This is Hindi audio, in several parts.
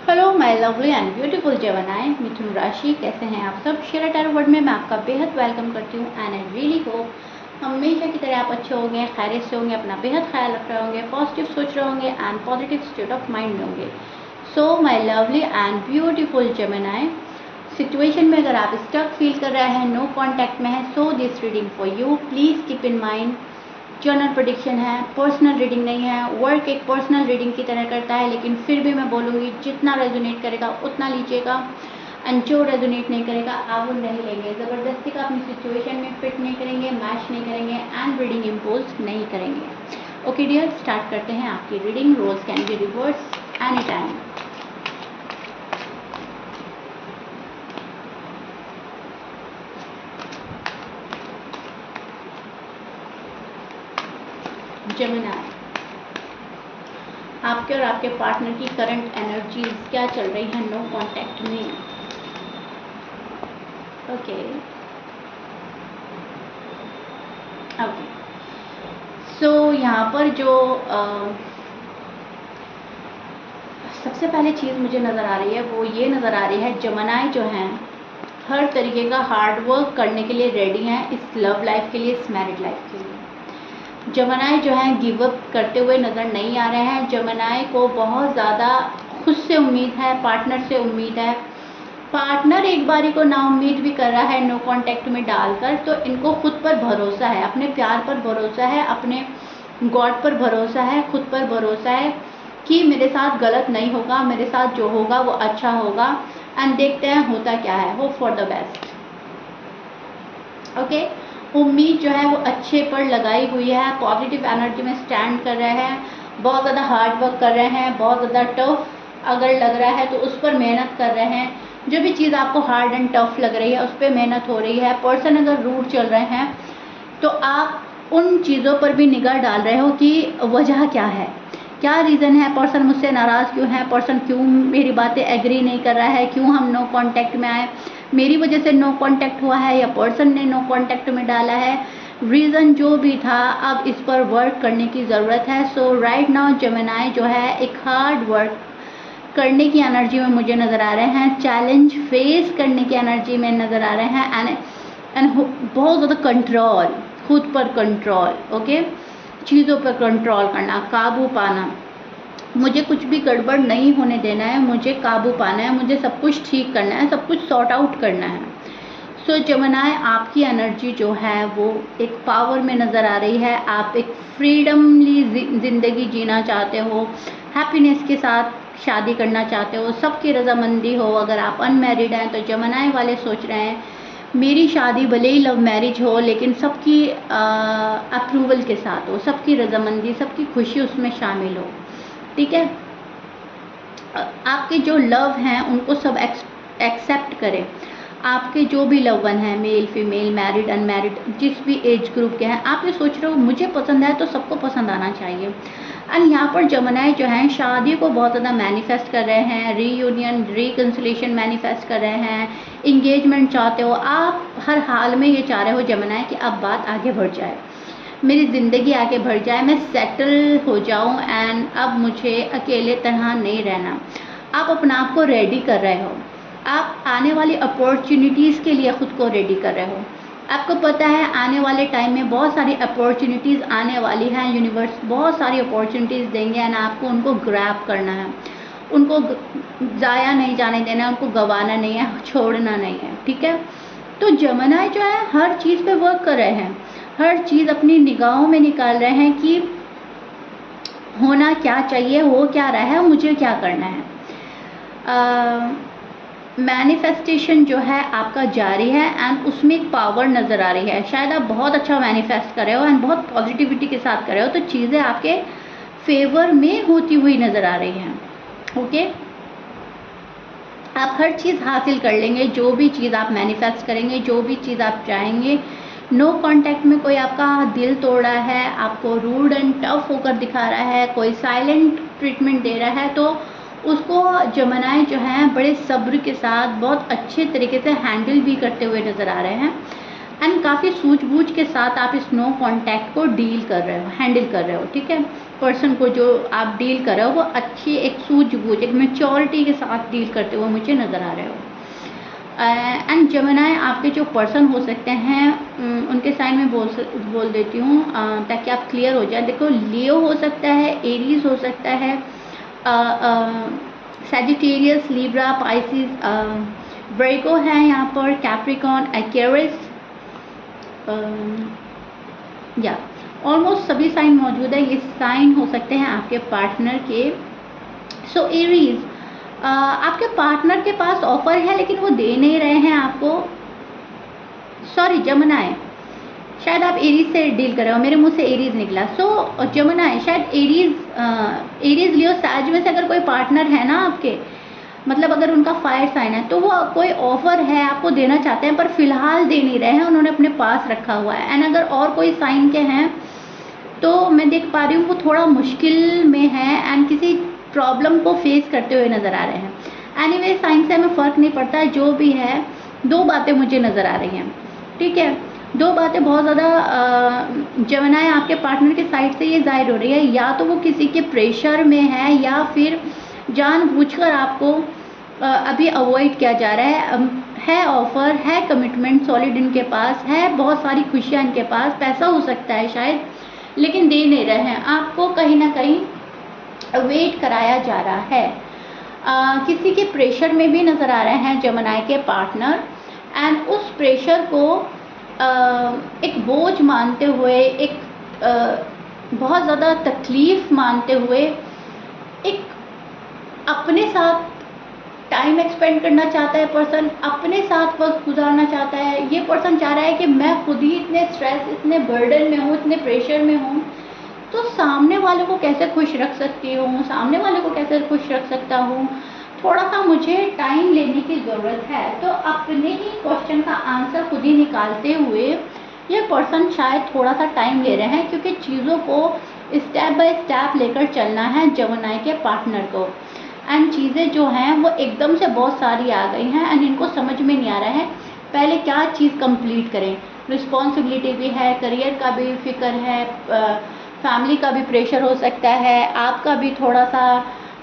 Hello my lovely and beautiful Gemini मिथुन राशि, कैसे हैं आप सब। शेयर टैरो वर्ड में मैं आपका बेहद वेलकम करती हूँ एंड आई रियली होप हमेशा की तरह आप अच्छे होंगे, खैरियत से होंगे, अपना बेहद ख्याल रख रहे होंगे, पॉजिटिव सोच रहे होंगे and positive state of mind में होंगे। So my lovely and beautiful Gemini, situation में अगर आप स्टक फील कर रहे हैं, नो कॉन्टैक्ट में है, so this reading for you. Please keep in mind general prediction है, पर्सनल रीडिंग नहीं है। वर्क एक पर्सनल रीडिंग की तरह करता है, लेकिन फिर भी मैं बोलूँगी जितना रेजोनेट करेगा उतना लीजिएगा एंड जो रेजोनेट नहीं करेगा आप वो नहीं लेंगे। ज़बरदस्ती का अपनी सिचुएशन में फिट नहीं करेंगे, मैच नहीं करेंगे एंड रीडिंग इम्पोज नहीं करेंगे। ओके डियर, स्टार्ट करते हैं आपकी reading. Roles can be reverse any time. Gemini, आपके और आपके पार्टनर की करंट एनर्जीज क्या चल रही है नो कांटेक्ट में। ओके ओके, सो यहाँ पर जो सबसे पहले चीज़ मुझे नज़र आ रही है वो ये नज़र आ रही है, जेमिनी जो हैं हर तरीके का हार्ड वर्क करने के लिए रेडी हैं इस लव लाइफ के लिए, इस मैरिड लाइफ के लिए। जेमिनी जो है गिव अप करते हुए नज़र नहीं आ रहे हैं। जेमिनी को बहुत ज़्यादा खुद से उम्मीद है, पार्टनर से उम्मीद है। पार्टनर एक बारी को नाउम्मीद भी कर रहा है नो कांटेक्ट में डालकर, तो इनको खुद पर भरोसा है, अपने प्यार पर भरोसा है, अपने गॉड पर भरोसा है, खुद पर भरोसा है कि मेरे साथ गलत नहीं होगा, मेरे साथ जो होगा वो अच्छा होगा एंड देखते हैं होता क्या है। Hope for the best. Okay, उम्मीद जो है वो अच्छे पर लगाई हुई है, पॉजिटिव एनर्जी में स्टैंड कर रहे हैं, बहुत ज़्यादा हार्ड वर्क कर रहे हैं, बहुत ज़्यादा टफ अगर लग रहा है तो उस पर मेहनत कर रहे हैं। जो भी चीज़ आपको हार्ड एंड टफ लग रही है उस पर मेहनत हो रही है। पर्सन अगर रूड चल रहे हैं तो आप उन चीज़ों पर भी निगाह डाल रहे हो कि वजह क्या है, क्या रीज़न है, पर्सन मुझसे नाराज़ क्यों है, पर्सन क्यों मेरी बातें एग्री नहीं कर रहा है, क्यों हम नो कांटेक्ट में आए, मेरी वजह से नो कांटेक्ट हुआ है या पर्सन ने नो कांटेक्ट में डाला है। रीज़न जो भी था, अब इस पर वर्क करने की ज़रूरत है। सो राइट नाउ जेमिनी जो है एक हार्ड वर्क करने की एनर्जी में मुझे नज़र आ रहे हैं, चैलेंज फेस करने की एनर्जी में नज़र आ रहे हैं एंड बहुत ज़्यादा कंट्रोल, खुद पर कंट्रोल। ओके, चीज़ों पर कंट्रोल करना, काबू पाना, मुझे कुछ भी गड़बड़ नहीं होने देना है, मुझे काबू पाना है, मुझे सब कुछ ठीक करना है, सब कुछ सॉर्ट आउट करना है। सो जेमिनी, आपकी एनर्जी जो है वो एक पावर में नज़र आ रही है। आप एक फ्रीडमली ज़िंदगी जीना चाहते हो, हैप्पीनेस के साथ शादी करना चाहते हो, सबकी रजामंदी हो। अगर आप अनमैरिड हैं तो जेमिनी वाले सोच रहे हैं मेरी शादी भले ही लव मैरिज हो लेकिन सबकी अप्रूवल के साथ हो, सबकी रजामंदी, सबकी खुशी उसमें शामिल हो। ठीक है, आपके जो लव हैं उनको सब एक्सेप्ट करें। आपके जो भी लव वन हैं, मेल फीमेल, मैरिड अनमैरिड, जिस भी एज ग्रुप के हैं, आप ये सोच रहे हो मुझे पसंद है तो सबको पसंद आना चाहिए। एंड यहाँ पर जेमिनी जो हैं शादी को बहुत ज़्यादा मैनिफेस्ट कर रहे हैं, रीयूनियन, रिकन्सिलेशन मैनिफेस्ट कर रहे हैं, इंगेजमेंट चाहते हो। आप हर हाल में ये चाह रहे हो जेमिनी कि अब बात आगे बढ़ जाए, मेरी ज़िंदगी आगे बढ़ जाए, मैं सेटल हो जाऊं एंड अब मुझे अकेले तरह नहीं रहना। आप अपने आप को रेडी कर रहे हो, आप आने वाली अपॉर्चुनिटीज़ के लिए ख़ुद को रेडी कर रहे हो। आपको पता है आने वाले टाइम में बहुत सारी अपॉर्चुनिटीज़ आने वाली हैं, यूनिवर्स बहुत सारी अपॉर्चुनिटीज़ देंगे एंड आपको उनको ग्रैब करना है, उनको ज़ाया नहीं जाने देना है, उनको गंवाना नहीं है, छोड़ना नहीं है। ठीक है, तो जेमिनी जो है हर चीज़ पे वर्क कर रहे हैं, हर चीज़ अपनी निगाहों में निकाल रहे हैं कि होना क्या चाहिए, हो क्या रहा है, मुझे क्या करना है। मैनिफेस्टेशन जो है आपका जारी है एंड उसमें एक पावर नज़र आ रही है। शायद आप बहुत अच्छा मैनिफेस्ट कर रहे हो एंड बहुत पॉजिटिविटी के साथ कर रहे हो, तो चीज़ें आपके फेवर में होती हुई नज़र आ रही हैं। ओके, आप हर चीज़ हासिल कर लेंगे, जो भी चीज़ आप मैनिफेस्ट करेंगे, जो भी चीज़ आप चाहेंगे। नो कांटेक्ट में कोई आपका दिल तोड़ रहा है, आपको रूड एंड टफ होकर दिखा रहा है, कोई साइलेंट ट्रीटमेंट दे रहा है, तो उसको जेमिनी जो हैं बड़े सब्र के साथ बहुत अच्छे तरीके से हैंडल भी करते हुए नज़र आ रहे हैं। एंड काफ़ी सूझबूझ के साथ आप इस नो कांटेक्ट को डील कर रहे हो, हैंडल कर रहे हो, ठीक है। पर्सन को जो आप डील कर रहे हो वो अच्छी एक सूझबूझ, एक मैच्योरिटी के साथ डील करते हुए मुझे नज़र आ रहे हो। एंड जेमिनी आपके जो पर्सन हो सकते हैं उनके साइन में बोल देती हूँ ताकि आप क्लियर हो जाए। देखो, लियो हो सकता है, एरीज हो सकता है, सैजिटेरियस, लिब्रा, पाइसिस, वर्गो है यहाँ पर, कैप्रिकॉर्न, एक्वेरियस, या ऑलमोस्ट सभी साइन मौजूद है। ये साइन हो सकते हैं आपके पार्टनर के। सो एरीज, आपके पार्टनर के पास ऑफर है लेकिन वो दे नहीं रहे हैं आपको। सॉरी, जेमिनी, शायद आप एरीज से डील कर रहे हो, मेरे मुंह से एरीज निकला। सो जेमिनी, शायद एरीज लियो, सैज में से अगर कोई पार्टनर है ना आपके, मतलब अगर उनका फायर साइन है तो वो कोई ऑफर है आपको देना चाहते हैं पर फिलहाल दे नहीं रहे हैं, उन्होंने अपने पास रखा हुआ है। एंड अगर और कोई साइन के हैं तो मैं देख पा रही हूँ वो थोड़ा मुश्किल में है एंड किसी प्रॉब्लम को फेस करते हुए नज़र आ रहे हैं। एनीवे, साइन से हमें फ़र्क नहीं पड़ता है, जो भी है। दो बातें मुझे नज़र आ रही हैं, ठीक है। दो बातें बहुत ज़्यादा जेमिनी आपके पार्टनर के साइड से ये जाहिर हो रही है, या तो वो किसी के प्रेशर में है या फिर जानबूझकर आपको अभी अवॉइड किया जा रहा है ऑफर है, कमिटमेंट सॉलिड इनके पास है, बहुत सारी खुशियाँ इनके पास, पैसा हो सकता है शायद, लेकिन दे नहीं रहे हैं आपको, कहीं ना कहीं वेट कराया जा रहा है। किसी के प्रेशर में भी नज़र आ रहे हैं जेमिनी के पार्टनर, एंड उस प्रेशर को एक बोझ मानते हुए, एक बहुत ज़्यादा तकलीफ़ मानते हुए, एक अपने साथ टाइम एक्सपेंड करना चाहता है पर्सन, अपने साथ वक्त गुजारना चाहता है। ये पर्सन चाह रहा है कि मैं खुद ही इतने स्ट्रेस, इतने बर्डन में हूँ, इतने प्रेशर में हूँ, तो सामने वाले को कैसे खुश रख सकती हूँ, सामने वाले को कैसे खुश रख सकता हूँ, थोड़ा सा मुझे टाइम लेने की ज़रूरत है। तो अपने ही क्वेश्चन का आंसर खुद ही निकालते हुए ये पर्सन शायद थोड़ा सा टाइम ले रहे हैं, क्योंकि चीज़ों को स्टेप बाय स्टेप लेकर चलना है जेमिनी के पार्टनर को। एंड चीज़ें जो हैं वो एकदम से बहुत सारी आ गई हैं एंड इनको समझ में नहीं आ रहा है पहले क्या चीज़ कंप्लीट करें। रिस्पॉन्सिबिलिटी भी है, करियर का भी फिक्र है, फैमिली का भी प्रेशर हो सकता है, आपका भी थोड़ा सा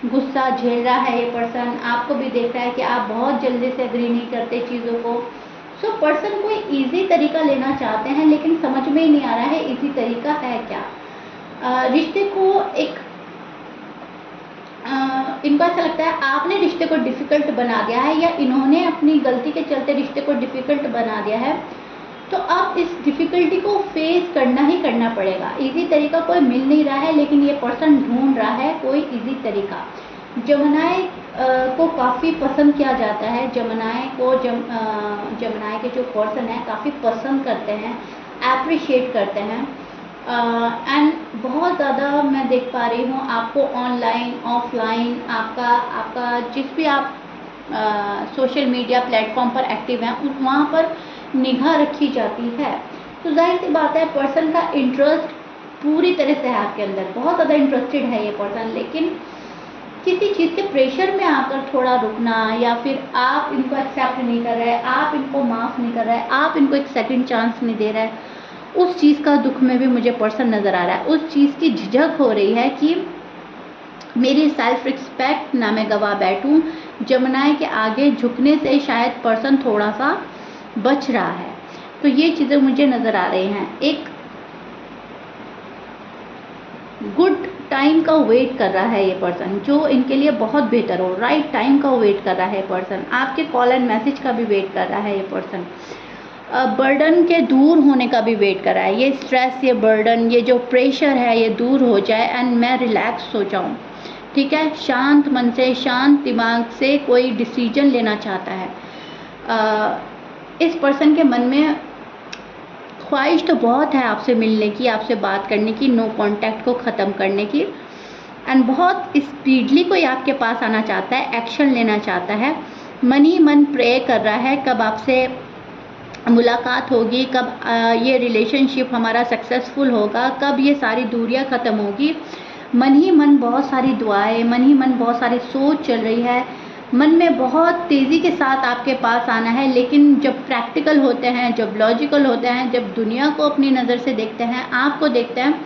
गुस्सा झेल रहा है ये पर्सन, आपको भी देख रहा है कि आप बहुत जल्दी से एग्री नहीं करते चीज़ों को। सो पर्सन कोई ईजी तरीका लेना चाहते हैं लेकिन समझ में ही नहीं आ रहा है ईजी तरीका है क्या। रिश्ते को एक इनको ऐसा लगता है आपने रिश्ते को डिफ़िकल्ट बना दिया है, या इन्होंने अपनी गलती के चलते रिश्ते को डिफ़िकल्ट बना दिया है, तो अब इस डिफ़िकल्टी को फेस करना ही करना पड़ेगा। इजी तरीका कोई मिल नहीं रहा है लेकिन ये पर्सन ढूंढ रहा है कोई इजी तरीका। जेमिनी को काफ़ी पसंद किया जाता है, जेमिनी को जेमिनी के जो पर्सन है काफ़ी पसंद करते हैं, एप्रिशिएट करते हैं। एंड बहुत ज़्यादा मैं देख पा रही हूँ आपको ऑनलाइन ऑफलाइन, आपका जिस भी आप सोशल मीडिया प्लेटफॉर्म पर एक्टिव हैं वहाँ पर निगाह रखी जाती है। तो जाहिर सी बात है पर्सन का इंटरेस्ट पूरी तरह से है आपके अंदर, बहुत ज़्यादा इंटरेस्टेड है ये पर्सन, लेकिन किसी चीज़ के प्रेशर में आकर थोड़ा रुकना, या फिर आप इनको एक्सेप्ट नहीं कर रहे, आप इनको माफ़ नहीं कर रहे, आप इनको एक सेकंड चांस नहीं दे रहे, उस चीज़ का दुख में भी मुझे पर्सन नज़र आ रहा है। उस चीज़ की झिझक हो रही है कि मेरी सेल्फ रिस्पेक्ट ना मैं गवा बैठूं। जेमिनी के आगे झुकने से शायद पर्सन थोड़ा सा बच रहा है। तो ये चीज़ें मुझे नज़र आ रही हैं। एक गुड टाइम का वेट कर रहा है ये पर्सन, जो इनके लिए बहुत बेहतर हो, राइट टाइम का वेट कर रहा है पर्सन, आपके कॉल एंड मैसेज का भी वेट कर रहा है ये पर्सन, बर्डन के दूर होने का भी वेट कर रहा है। ये स्ट्रेस, ये बर्डन, ये जो प्रेशर है ये दूर हो जाए एंड मैं रिलैक्स हो जाऊं, ठीक है। शांत मन से, शांत दिमाग से कोई डिसीजन लेना चाहता है। इस पर्सन के मन में ख्वाहिश तो बहुत है आपसे मिलने की, आपसे बात करने की, नो कांटेक्ट को ख़त्म करने की, एंड बहुत स्पीडली कोई आपके पास आना चाहता है, एक्शन लेना चाहता है, मन ही मन प्रे कर रहा है कब आपसे मुलाकात होगी, कब ये रिलेशनशिप हमारा सक्सेसफुल होगा, कब ये सारी दूरियां ख़त्म होगी। मन ही मन बहुत सारी दुआएं, मन ही मन बहुत सारी सोच चल रही है। मन में बहुत तेज़ी के साथ आपके पास आना है, लेकिन जब प्रैक्टिकल होते हैं, जब लॉजिकल होते हैं, जब दुनिया को अपनी नज़र से देखते हैं, आपको देखते हैं,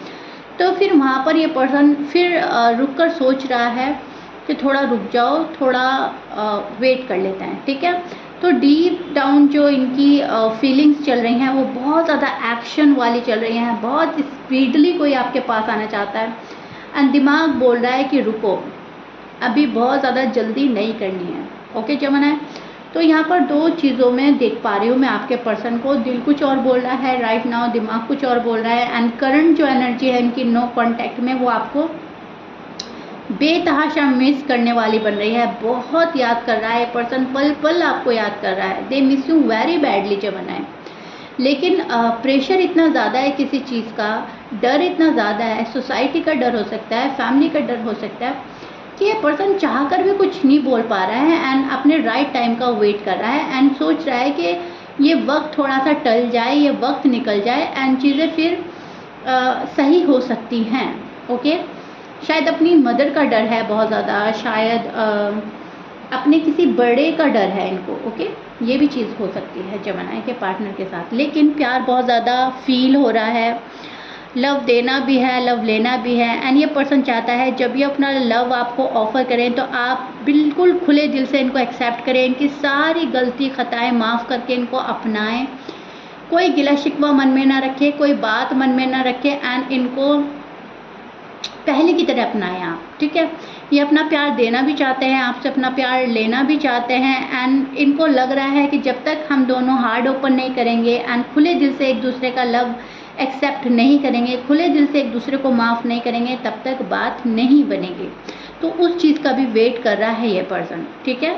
तो फिर वहाँ पर ये पर्सन फिर रुक कर सोच रहा है कि थोड़ा रुक जाओ, थोड़ा वेट कर लेते हैं, ठीक है। तो डीप डाउन जो इनकी फीलिंग्स चल रही हैं वो बहुत ज़्यादा एक्शन वाली चल रही हैं, बहुत स्पीडली कोई आपके पास आना चाहता है एंड दिमाग बोल रहा है कि रुको, अभी बहुत ज़्यादा जल्दी नहीं करनी है। ओके जमाना, तो यहाँ पर दो चीज़ों में देख पा रही हूँ मैं आपके पर्सन को। दिल कुछ और बोल रहा है राइट नाउ, दिमाग कुछ और बोल रहा है एंड करंट जो एनर्जी है इनकी नो कांटेक्ट में, वो आपको बेतहाशा मिस करने वाली बन रही है। बहुत याद कर रहा है पर्सन, पल पल आपको याद कर रहा है। They miss you very badly जमाना है। लेकिन प्रेशर इतना ज़्यादा है किसी चीज़ का, डर इतना ज़्यादा है, सोसाइटी का डर हो सकता है, फैमिली का डर हो सकता है कि ये पर्सन चाह कर भी कुछ नहीं बोल पा रहा है एंड अपने राइट टाइम का वेट कर रहा है एंड सोच रहा है कि ये वक्त थोड़ा सा टल जाए, ये वक्त निकल जाए एंड चीज़ें फिर सही हो सकती हैं। ओके, शायद अपनी मदर का डर है बहुत ज़्यादा, शायद अपने किसी बड़े का डर है इनको। ओके, ये भी चीज़ हो सकती है जमाना के पार्टनर के साथ। लेकिन प्यार बहुत ज़्यादा फील हो रहा है, लव देना भी है, लव लेना भी है एंड ये पर्सन चाहता है जब ये अपना लव आपको ऑफ़र करें तो आप बिल्कुल खुले दिल से इनको एक्सेप्ट करें, इनकी सारी गलती खताएं माफ़ करके इनको अपनाएं, कोई गिला शिकवा मन में ना रखें, कोई बात मन में ना रखें एंड इनको पहले की तरह अपनाएं आप, ठीक है। ये अपना प्यार देना भी चाहते हैं, आपसे अपना प्यार लेना भी चाहते हैं एंड इनको लग रहा है कि जब तक हम दोनों हार्ड ओपन नहीं करेंगे एंड खुले दिल से एक दूसरे का लव एक्सेप्ट नहीं करेंगे, खुले दिल से एक दूसरे को माफ़ नहीं करेंगे, तब तक बात नहीं बनेगी। तो उस चीज़ का भी वेट कर रहा है ये पर्सन, ठीक है।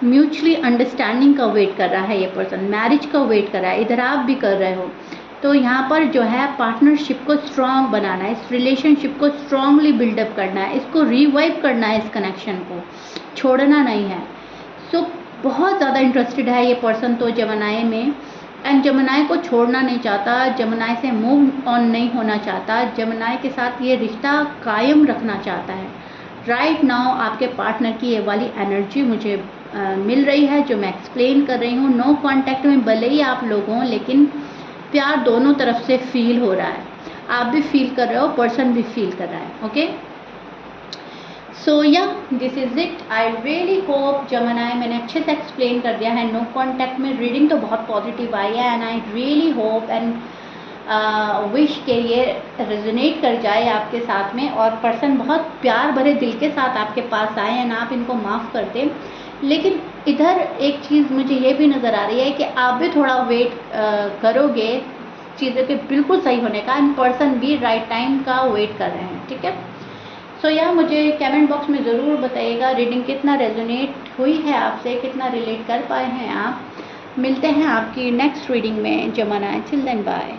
म्यूचुअली अंडरस्टैंडिंग का वेट कर रहा है ये पर्सन, मैरिज का वेट कर रहा है, इधर आप भी कर रहे हो। तो यहाँ पर जो है पार्टनरशिप को स्ट्रॉन्ग बनाना है, इस रिलेशनशिप को स्ट्रॉन्गली बिल्डअप करना है, इसको रिवाइव करना है, इस कनेक्शन को छोड़ना नहीं है। सो बहुत ज़्यादा इंटरेस्टेड है ये पर्सन तो जमनाई में एंड जमनाई को छोड़ना नहीं चाहता, जमनाई से मूव ऑन नहीं होना चाहता, जमनाई के साथ ये रिश्ता कायम रखना चाहता है। राइट नाउ आपके पार्टनर की ये वाली एनर्जी मुझे मिल रही है जो मैं एक्सप्लेन कर रही हूँ। नो कॉन्टैक्ट में भले ही आप लोग हों, लेकिन प्यार दोनों तरफ से फील हो रहा है, आप भी फील कर रहे हो, पर्सन भी फील कर रहा है। ओके, सो या this is it. I really hope जमनाई मैंने अच्छे से एक्सप्लेन कर दिया है। नो कॉन्टैक्ट में रीडिंग तो बहुत पॉजिटिव आई है and I really hope and wish के ये रेजोनेट कर जाए आपके साथ में और पर्सन बहुत प्यार भरे दिल के साथ आपके पास आए एंड आप इनको माफ़ कर दें। लेकिन इधर एक चीज़ मुझे ये भी नज़र आ रही है कि आप भी थोड़ा वेट करोगे चीज़ों के बिल्कुल सही होने का एंड पर्सन भी राइट टाइम का वेट कर रहे हैं, ठीक है। सो यह मुझे कमेंट बॉक्स में ज़रूर बताइएगा रीडिंग कितना रेजोनेट हुई है आपसे, कितना रिलेट कर पाए हैं आप। मिलते हैं आपकी नेक्स्ट रीडिंग में जमाना। Till then bye.